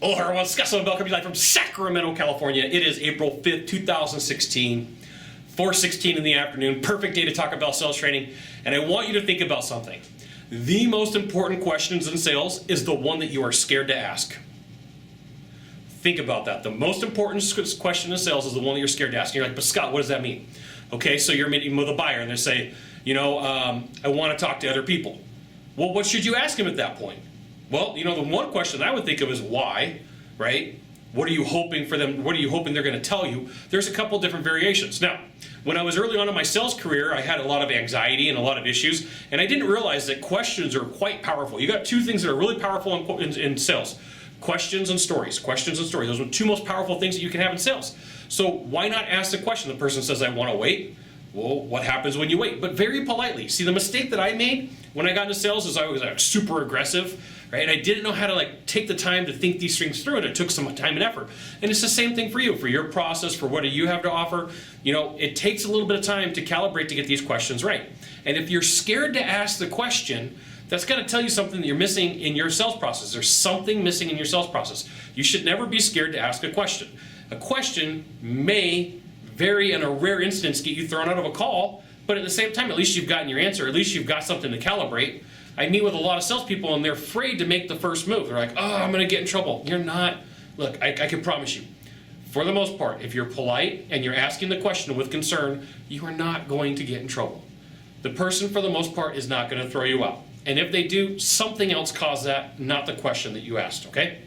Hello everyone, Scott Sylvan Bell coming live from Sacramento, California. It is April 5th, 2016, 4:16 in the afternoon. Perfect day to talk about sales training. And I want you to think about something. The most important questions in sales is the one that you are scared to ask. Think about that. The most important question in sales is the one that you're scared to ask. And you're like, but Scott, what does that mean? Okay, so you're meeting with a buyer and they say, I want to talk to other people. Well, what should you ask him at that point? Well, the one question I would think of is why, right? What are you hoping for them? What are you hoping they're going to tell you? There's a couple different variations. Now, when I was early on in my sales career, I had a lot of anxiety and a lot of issues, and I didn't realize that questions are quite powerful. You got two things that are really powerful in sales. Questions and stories. Questions and stories. Those are the two most powerful things that you can have in sales. So why not ask the question? The person says, I want to wait. Well, what happens when you wait? But very politely. See, the mistake that I made when I got into sales is I was super aggressive, right? And I didn't know how to take the time to think these things through, and it took some time and effort. And it's the same thing for you, for your process, for what do you have to offer. It takes a little bit of time to calibrate to get these questions right. And if you're scared to ask the question, that's got to tell you something that you're missing in your sales process. There's something missing in your sales process. You should never be scared to ask a question. A question may very in a rare instance get you thrown out of a call, but at the same time, at least you've gotten your answer. At least you've got something to calibrate. I meet with a lot of salespeople and they're afraid to make the first move. They're like, oh, I'm going to get in trouble. You're not. Look, I can promise you, for the most part, if you're polite and you're asking the question with concern, you are not going to get in trouble. The person, for the most part, is not going to throw you out. And if they do, something else caused that, not the question that you asked, okay?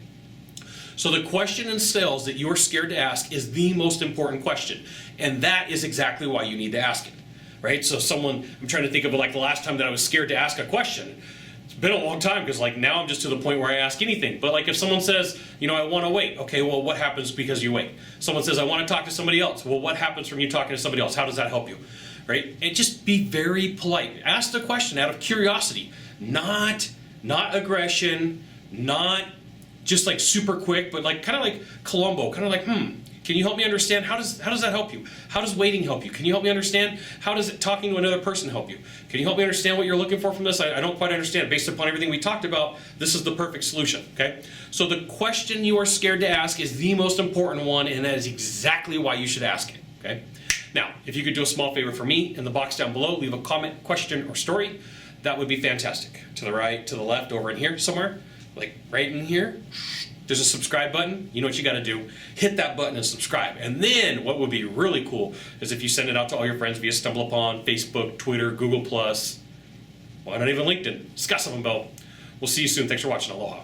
So the question in sales that you are scared to ask is the most important question. And that is exactly why you need to ask it, right? So I'm trying to think of the last time that I was scared to ask a question. It's been a long time because now I'm just to the point where I ask anything. But if someone says, I want to wait. Okay, well, what happens because you wait? Someone says, I want to talk to somebody else. Well, what happens from you talking to somebody else? How does that help you, right? And just be very polite. Ask the question out of curiosity, not aggression, not just super quick, but kind of like Columbo, can you help me understand? How does that help you? How does waiting help you? Can you help me understand? How does talking to another person help you? Can you help me understand what you're looking for from this? I don't quite understand. Based upon everything we talked about, this is the perfect solution, okay? So the question you are scared to ask is the most important one, and that is exactly why you should ask it, okay? Now, if you could do a small favor for me, in the box down below, leave a comment, question, or story. That would be fantastic. To the right, to the left, over in here somewhere, right in here, there's a subscribe button. You know what you got to do? Hit that button and subscribe. And then what would be really cool is if you send it out to all your friends via StumbleUpon, Facebook, Twitter, Google+, why not even LinkedIn? Scott Sylvan Bell. We'll see you soon. Thanks for watching. Aloha.